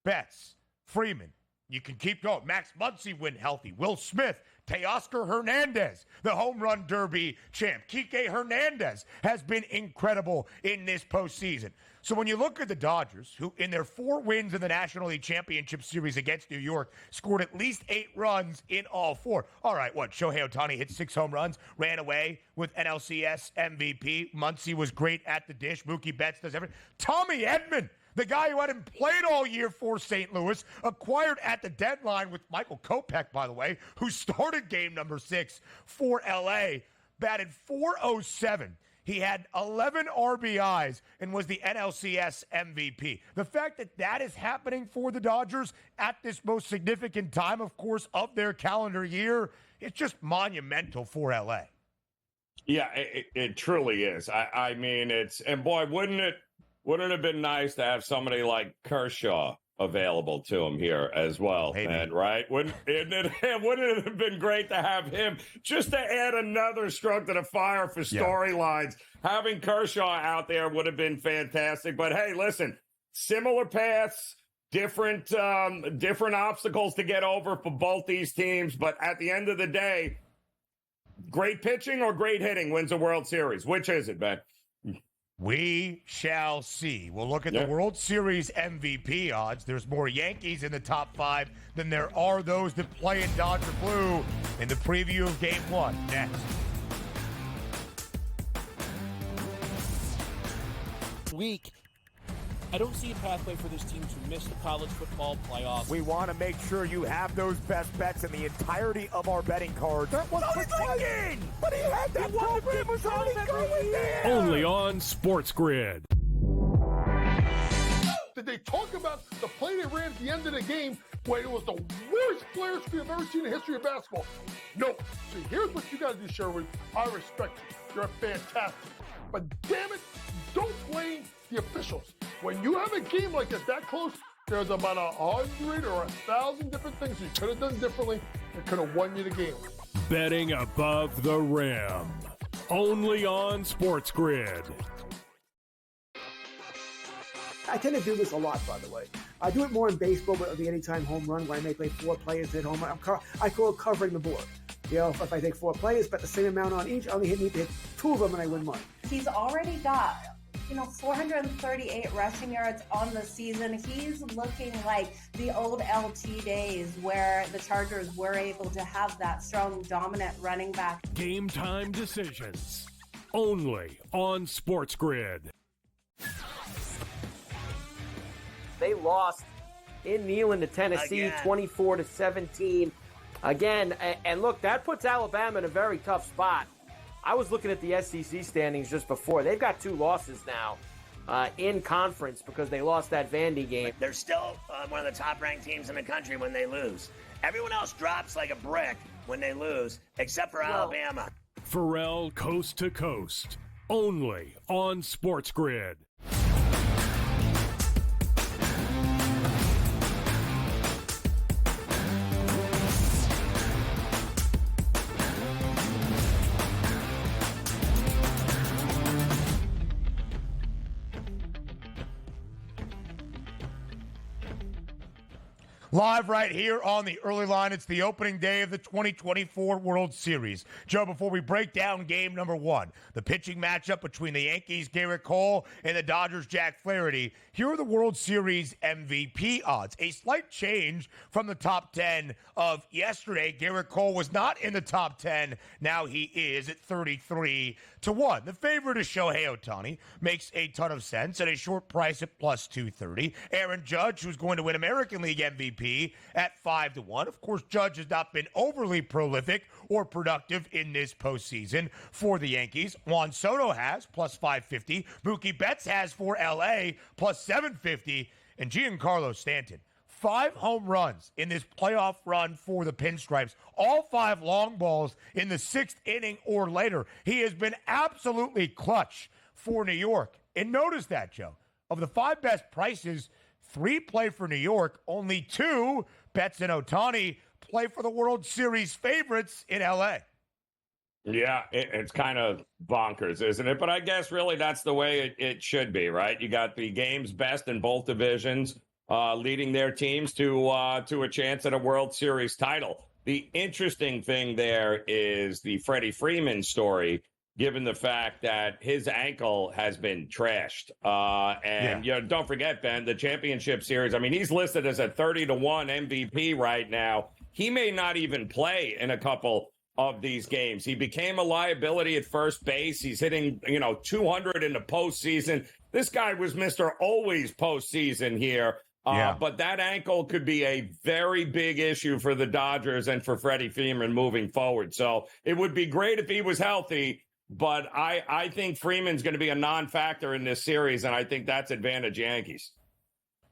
Betts, Freeman, you can keep going. Max Muncy when healthy. Will Smith, Teoscar Hernandez, the home run derby champ. Kike Hernandez has been incredible in this postseason. So when you look at the Dodgers, who in their 4 wins in the National League Championship Series against New York scored at least 8 runs in all 4. All right, what? Shohei Ohtani hit 6 home runs, ran away with NLCS MVP. Muncy was great at the dish. Mookie Betts does everything. Tommy Edman, the guy who hadn't played all year for St. Louis, acquired at the deadline with Michael Kopech, by the way, who started game number 6 for LA, batted .407. He had 11 RBIs and was the NLCS MVP. The fact that that is happening for the Dodgers at this most significant time, of course, of their calendar year, it's just monumental for LA. Yeah, it truly is. I mean, and boy, wouldn't it have been nice to have somebody like Kershaw available to him here as well? Maybe. And right, wouldn't it have been great to have him just to add another stroke to the fire for storylines? Having Kershaw out there would have been fantastic. But hey, listen, similar paths, different obstacles to get over for both these teams. But at the end of the day, great pitching or great hitting wins a World Series. Which is it, Ben? We shall see. We'll look at the World Series MVP odds. There's more Yankees in the top 5 than there are those that play in Dodger blue in the preview of Game 1 next. Week, I don't see a pathway for this team to miss the college football playoffs. We want to make sure you have those best bets in the entirety of our betting cards. That was thinking! But he had that program was already going there! Only on SportsGrid. Did they talk about the play they ran at the end of the game when it was the worst player screen I've ever seen in the history of basketball? No. See, here's what you got to do, Sherwood. I respect you. You're fantastic. But damn it, don't blame the officials. When you have a game like that close, there's about 100 or 1,000 different things you could have done differently that could have won you the game. Betting above the rim. Only on SportsGrid. I tend to do this a lot, by the way. I do it more in baseball with the anytime home run, where I may play 4 players hit home run. I call it covering the board. You know, if I take 4 players, bet the same amount on each, I only need to hit 2 of them and I win money. He's already got 438 rushing yards on the season. He's looking like the old LT days where the Chargers were able to have that strong, dominant running back. Game time decisions. Only on SportsGrid. They lost in Neyland to Tennessee, 24-17. Again, and look, that puts Alabama in a very tough spot. I was looking at the SEC standings just before. They've got 2 losses now in conference because they lost that Vandy game. They're still one of the top-ranked teams in the country when they lose. Everyone else drops like a brick when they lose, except for Alabama. Pharrell Coast to Coast. Only on SportsGrid. Live right here on the early line. It's the opening day of the 2024 World Series. Joe, before we break down game number 1, the pitching matchup between the Yankees, Garrett Cole, and the Dodgers, Jack Flaherty, here are the World Series MVP odds. A slight change from the top 10 of yesterday. Garrett Cole was not in the top 10. Now he is at 33-1. The favorite is Shohei Ohtani. Makes a ton of sense at a short price at plus 230. Aaron Judge, who's going to win American League MVP, at 5-1. Of course, Judge has not been overly prolific or productive in this postseason for the Yankees. Juan Soto has plus 550. Mookie Betts has for LA plus 750. And Giancarlo Stanton, 5 home runs in this playoff run for the Pinstripes. All 5 long balls in the 6th inning or later. He has been absolutely clutch for New York. And notice that, Joe. Of the 5 best prices, 3 play for New York. Only 2, Betts and Ohtani, play for the World Series favorites in L.A. Yeah, it's kind of bonkers, isn't it? But I guess really that's the way it should be, right? You got the game's best in both divisions leading their teams to a chance at a World Series title. The interesting thing there is the Freddie Freeman story, given the fact that his ankle has been trashed. Don't forget, Ben, the championship series, I mean, he's listed as a 30-1 MVP right now. He may not even play in a couple of these games. He became a liability at first base. He's hitting, 200 in the postseason. This guy was Mr. Always postseason here. But that ankle could be a very big issue for the Dodgers and for Freddie Freeman moving forward. So it would be great if he was healthy, but I think Freeman's going to be a non-factor in this series, and I think that's advantage Yankees.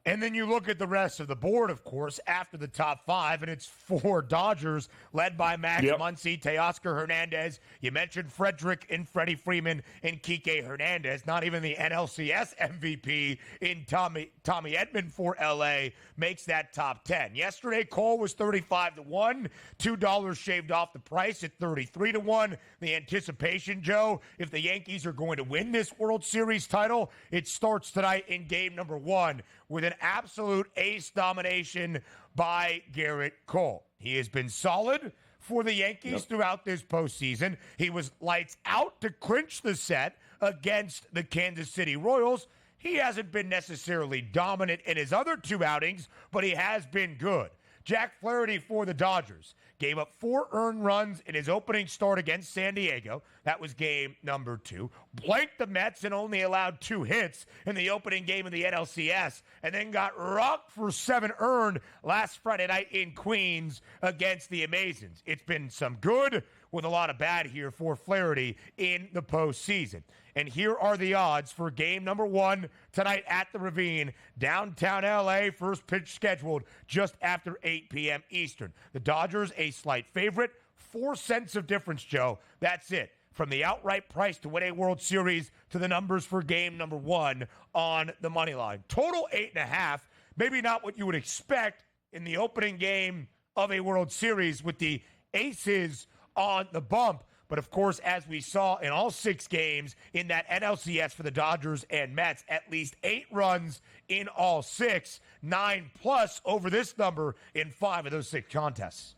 And then you look at the rest of the board, of course, after the top five, and it's 4 Dodgers led by Max Muncy, Teoscar Hernandez. You mentioned Frederick and Freddie Freeman and Kike Hernandez. Not even the NLCS MVP in Tommy Edman for L.A. makes that top 10. Yesterday, Cole was 35-1, $2 shaved off the price at 33-1. The anticipation, Joe, if the Yankees are going to win this World Series title, it starts tonight in game number 1 with an absolute ace domination by Garrett Cole. He has been solid for the Yankees throughout this postseason. He was lights out to clinch the set against the Kansas City Royals. He hasn't been necessarily dominant in his other 2 outings, but he has been good. Jack Flaherty for the Dodgers gave up 4 earned runs in his opening start against San Diego. That was game number 2. Blanked the Mets and only allowed 2 hits in the opening game of the NLCS, and then got rocked for 7 earned last Friday night in Queens against the Amazons. It's been some good with a lot of bad here for Flaherty in the postseason. And here are the odds for game number 1 tonight at the Ravine, downtown L.A. First pitch scheduled just after 8 p.m. Eastern. The Dodgers, a slight favorite. 4 cents of difference, Joe. That's it. From the outright price to win a World Series to the numbers for game number 1 on the money line. Total 8.5. Maybe not what you would expect in the opening game of a World Series with the aces on the bump. But, of course, as we saw in all 6 games in that NLCS for the Dodgers and Mets, at least 8 runs in all 6, 9+ over this number in 5 of those 6 contests.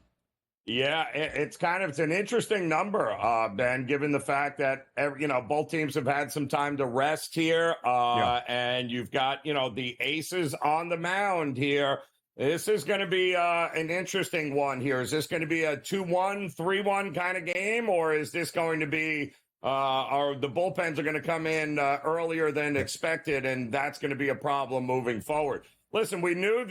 Yeah, it's an interesting number, Ben, given the fact that, both teams have had some time to rest here. And you've got, the aces on the mound here. This is going to be an interesting one here. Is this going to be a 2-1, 3-1 kind of game, or is this going to be or the bullpens are going to come in earlier than expected, and that's going to be a problem moving forward? Listen, we knew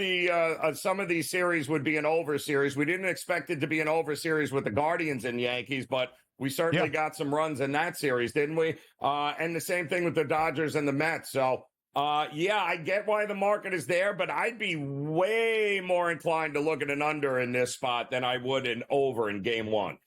some of these series would be an over series. We didn't expect it to be an over series with the Guardians and Yankees, but we certainly got some runs in that series, didn't we? And the same thing with the Dodgers and the Mets. So, I get why the market is there, but I'd be way more inclined to look at an under in this spot than I would an over in game 1.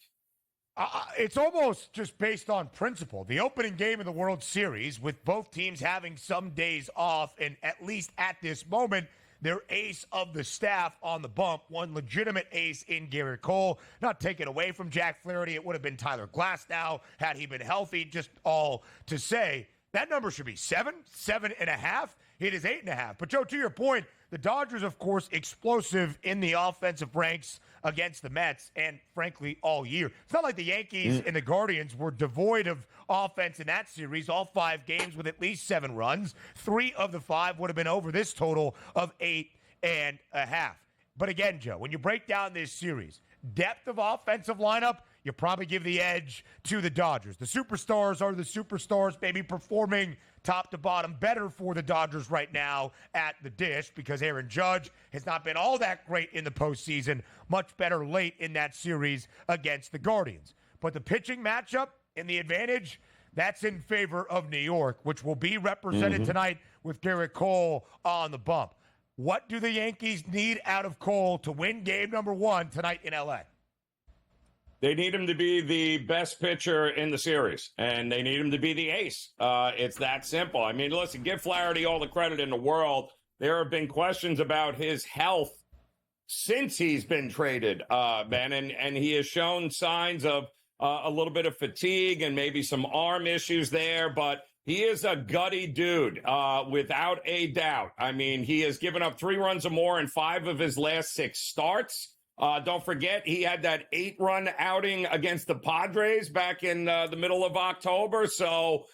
It's almost just based on principle. The opening game of the World Series, with both teams having some days off, and at least at this moment, their ace of the staff on the bump, one legitimate ace in Garrett Cole. Not taken away from Jack Flaherty. It would have been Tyler Glasnow had he been healthy. Just all to say, that number should be 7, 7.5. It is 8.5. But, Joe, to your point, the Dodgers, of course, explosive in the offensive ranks against the Mets and, frankly, all year. It's not like the Yankees and the Guardians were devoid of offense in that series. All 5 games with at least 7 runs. 3 of the 5 would have been over this total of 8.5. But again, Joe, when you break down this series, depth of offensive lineup, you probably give the edge to the Dodgers. The superstars are the superstars, maybe performing top to bottom better for the Dodgers right now at the dish, because Aaron Judge has not been all that great in the postseason, much better late in that series against the Guardians. But the pitching matchup and the advantage, that's in favor of New York, which will be represented tonight with Garrett Cole on the bump. What do the Yankees need out of Cole to win game number 1 tonight in L.A.? They need him to be the best pitcher in the series, and they need him to be the ace. It's that simple. I mean, listen, give Flaherty all the credit in the world. There have been questions about his health since he's been traded, Ben, and he has shown signs of a little bit of fatigue and maybe some arm issues there, but he is a gutty dude, without a doubt. I mean, he has given up 3 runs or more in 5 of his last 6 starts. Don't forget, he had that 8-run outing against the Padres back in the middle of October. So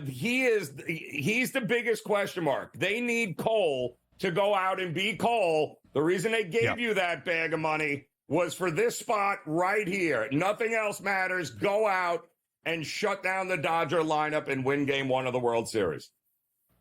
he's the biggest question mark. They need Cole to go out and be Cole. The reason they gave you that bag of money was for this spot right here. Nothing else matters. Go out and shut down the Dodger lineup and win Game 1 of the World Series.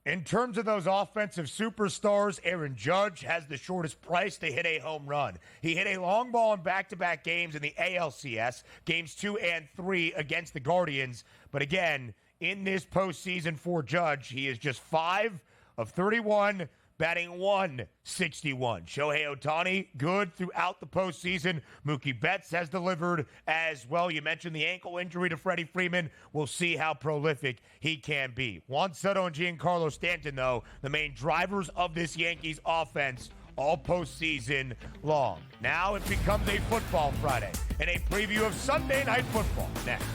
In terms of those offensive superstars, Aaron Judge has the shortest price to hit a home run. He hit a long ball in back-to-back games in the ALCS, games 2 and 3 against the Guardians. But again, in this postseason for Judge, he is just 5 of 31, batting .161. Shohei Ohtani, good throughout the postseason. Mookie Betts has delivered as well. You mentioned the ankle injury to Freddie Freeman. We'll see how prolific he can be. Juan Soto and Giancarlo Stanton, though, the main drivers of this Yankees offense all postseason long. Now it becomes a football Friday and a preview of Sunday Night Football next.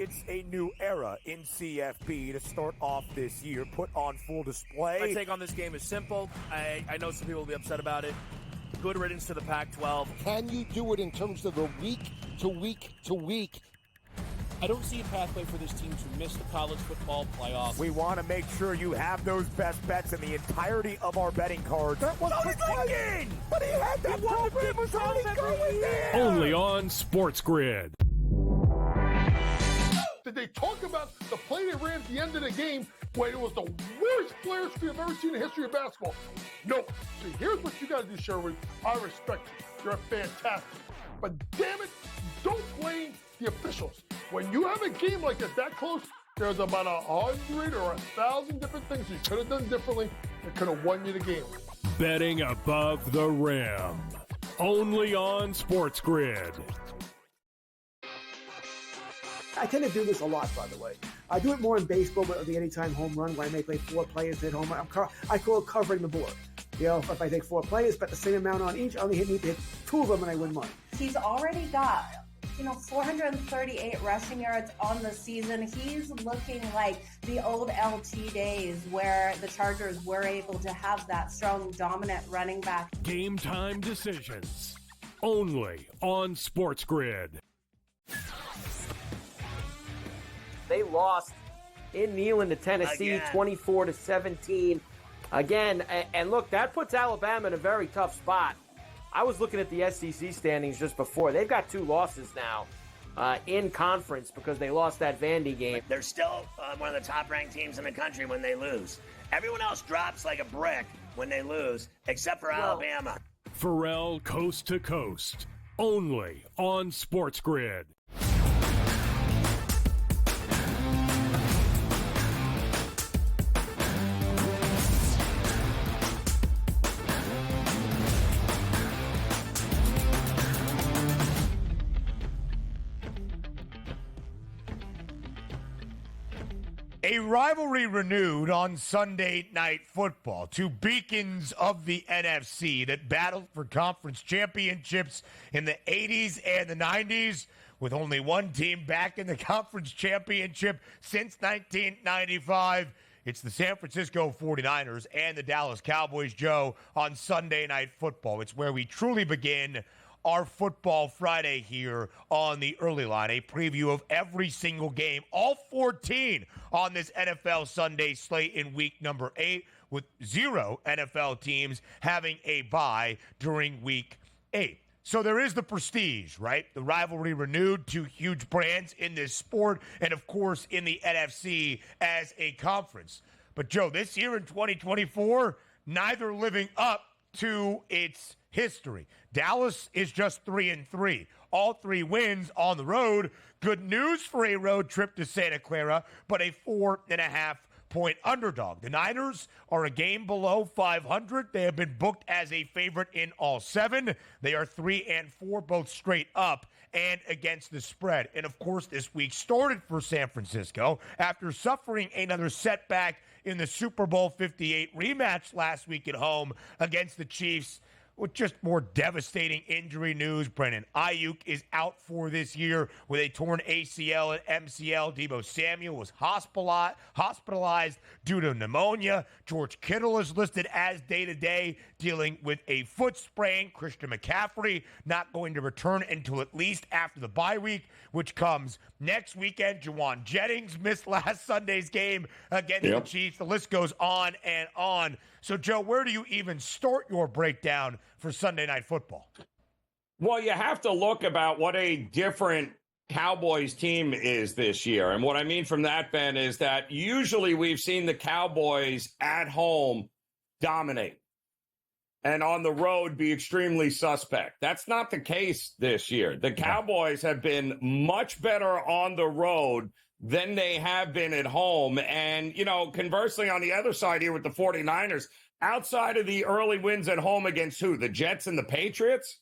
It's a new era in CFB to start off this year, put on full display. My take on this game is simple. I know some people will be upset about it. Good riddance to the Pac-12. Can you do it in terms of the week to week to week? I don't see a pathway for this team to miss the college football playoffs. We want to make sure you have those best bets in the entirety of our betting cards. That was thinking! But he had that program was already going there! Only on SportsGrid. Did they talk about the play they ran at the end of the game when it was the worst flare screen I've ever seen in the history of basketball? No. See, here's what you got to do, Sherwood. I respect you. You're fantastic. But damn it, don't blame the officials. When you have a game like that close, there's about 100 or 1,000 different things you could have done differently that could have won you the game. Betting above the rim. Only on SportsGrid. I tend to do this a lot, by the way. I do it more in baseball with the anytime home run, where I may play 4 players at home. I call it covering the board. You know, if I take 4 players, bet the same amount on each, I only need to hit 2 of them and I win money. He's already got 438 rushing yards on the season. He's looking like the old LT days where the Chargers were able to have that strong, dominant running back. Game time decisions. Only on SportsGrid. They lost in Neyland to Tennessee, 24-17. Again, and look, that puts Alabama in a very tough spot. I was looking at the SEC standings just before. They've got 2 losses now in conference because they lost that Vandy game. They're still one of the top-ranked teams in the country when they lose. Everyone else drops like a brick when they lose, except for Alabama. Pharrell Coast to Coast. Only on SportsGrid. A rivalry renewed on Sunday Night Football. 2 beacons of the NFC that battled for conference championships in the 80s and the 90s, with only one team back in the conference championship since 1995. It's the San Francisco 49ers and the Dallas Cowboys, Joe, on Sunday Night Football. It's where we truly begin our Football Friday here on the Early Line, a preview of every single game, all 14 on this NFL Sunday slate in week number 8, with 0 NFL teams having a bye during week 8. So there is the prestige, right? The rivalry renewed, 2 huge brands in this sport, and of course in the NFC as a conference. But Joe, this year in 2024, neither living up to its history. Dallas is just 3-3. All 3 wins on the road. Good news for a road trip to Santa Clara, but a 4.5 point underdog. The Niners are a game below 500. They have been booked as a favorite in all 7. They are 3-4, both straight up and against the spread. And, of course, this week started for San Francisco after suffering another setback in the Super Bowl 58 rematch last week at home against the Chiefs. With just more devastating injury news, Brennan Ayuk is out for this year with a torn ACL and MCL. Deebo Samuel was hospitalized due to pneumonia. George Kittle is listed as day-to-day dealing with a foot sprain. Christian McCaffrey not going to return until at least after the bye week, which comes next weekend. Juwan Jennings missed last Sunday's game against the Chiefs. The list goes on and on. So, Joe, where do you even start your breakdown for Sunday Night Football? Well, you have to look about what a different Cowboys team is this year. And what I mean from that, Ben, is that usually we've seen the Cowboys at home dominate and on the road be extremely suspect. That's not the case this year. The Cowboys have been much better on the road than they have been at home. And, you know, conversely, on the other side here with the 49ers, outside of the early wins at home against who? The Jets and the Patriots?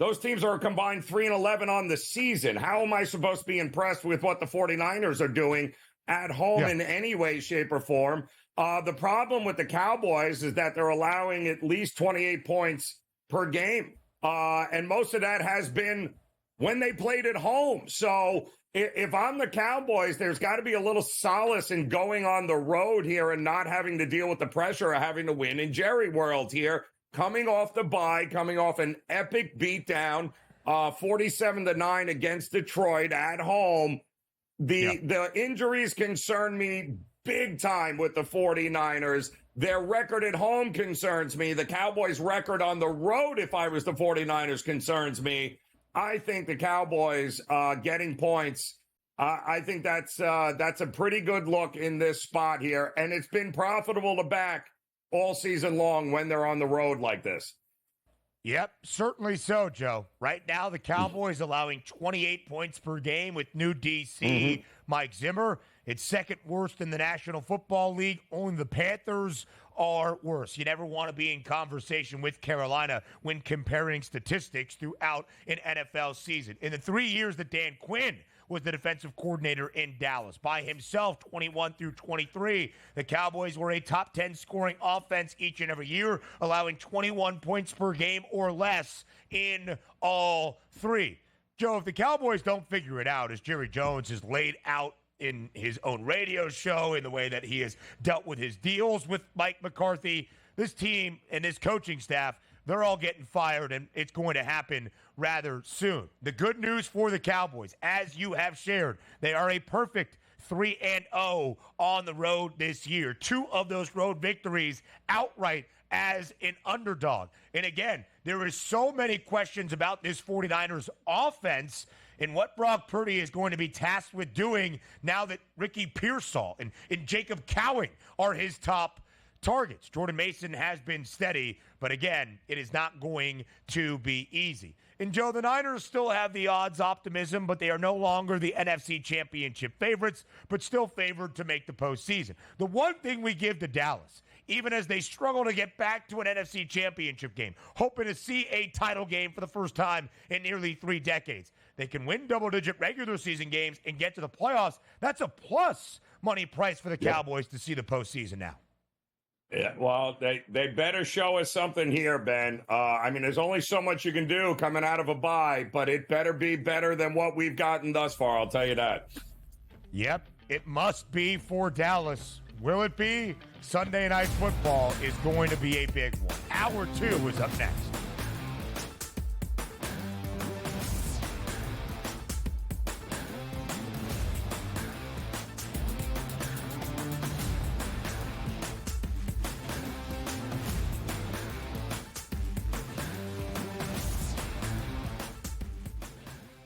Those teams are a combined 3-11 on the season. How am I supposed to be impressed with what the 49ers are doing at home in any way, shape, or form? The problem with the Cowboys is that they're allowing at least 28 points per game. And most of that has been when they played at home. So if I'm the Cowboys, there's got to be a little solace in going on the road here and not having to deal with the pressure of having to win in Jerry World here. Coming off the bye, coming off an epic beatdown, 47-9 against Detroit at home. The injuries concern me big time with the 49ers. Their record at home concerns me. The Cowboys' record on the road, if I was the 49ers, concerns me. I think the Cowboys getting points, I think that's a pretty good look in this spot here. And it's been profitable to back all season long when they're on the road like this. Yep, certainly so, Joe. Right now, the Cowboys allowing 28 points per game with new DC Mike Zimmer. It's second worst in the National Football League. Only the Panthers are worse. You never want to be in conversation with Carolina when comparing statistics throughout an NFL season. In the 3 years that Dan Quinn was the defensive coordinator in Dallas, by himself, 21 through 23, the Cowboys were a top 10 scoring offense each and every year, allowing 21 points per game or less in all 3. Joe, if the Cowboys don't figure it out, as Jerry Jones has laid out in his own radio show, in the way that he has dealt with his deals with Mike McCarthy, this team and this coaching staff, they're all getting fired, and it's going to happen rather soon. The good news for the Cowboys, as you have shared, they are a perfect 3-0 on the road this year. 2 of those road victories outright as an underdog. And again, there is so many questions about this 49ers offense and what Brock Purdy is going to be tasked with doing now that Ricky Pearsall and Jacob Cowing are his top targets. Jordan Mason has been steady, but again, it is not going to be easy. And Joe, the Niners still have the odds optimism, but they are no longer the NFC Championship favorites, but still favored to make the postseason. The one thing we give to Dallas, even as they struggle to get back to an NFC Championship game, hoping to see a title game for the first time in nearly 3 decades, they can win double-digit regular season games and get to the playoffs. That's a plus money price for the Cowboys to see the postseason now. Yeah, well, they better show us something here, Ben. I mean, there's only so much you can do coming out of a bye, but it better be better than what we've gotten thus far, I'll tell you that. Yep, it must be for Dallas. Will it be? Sunday Night Football is going to be a big one. Hour 2 is up next.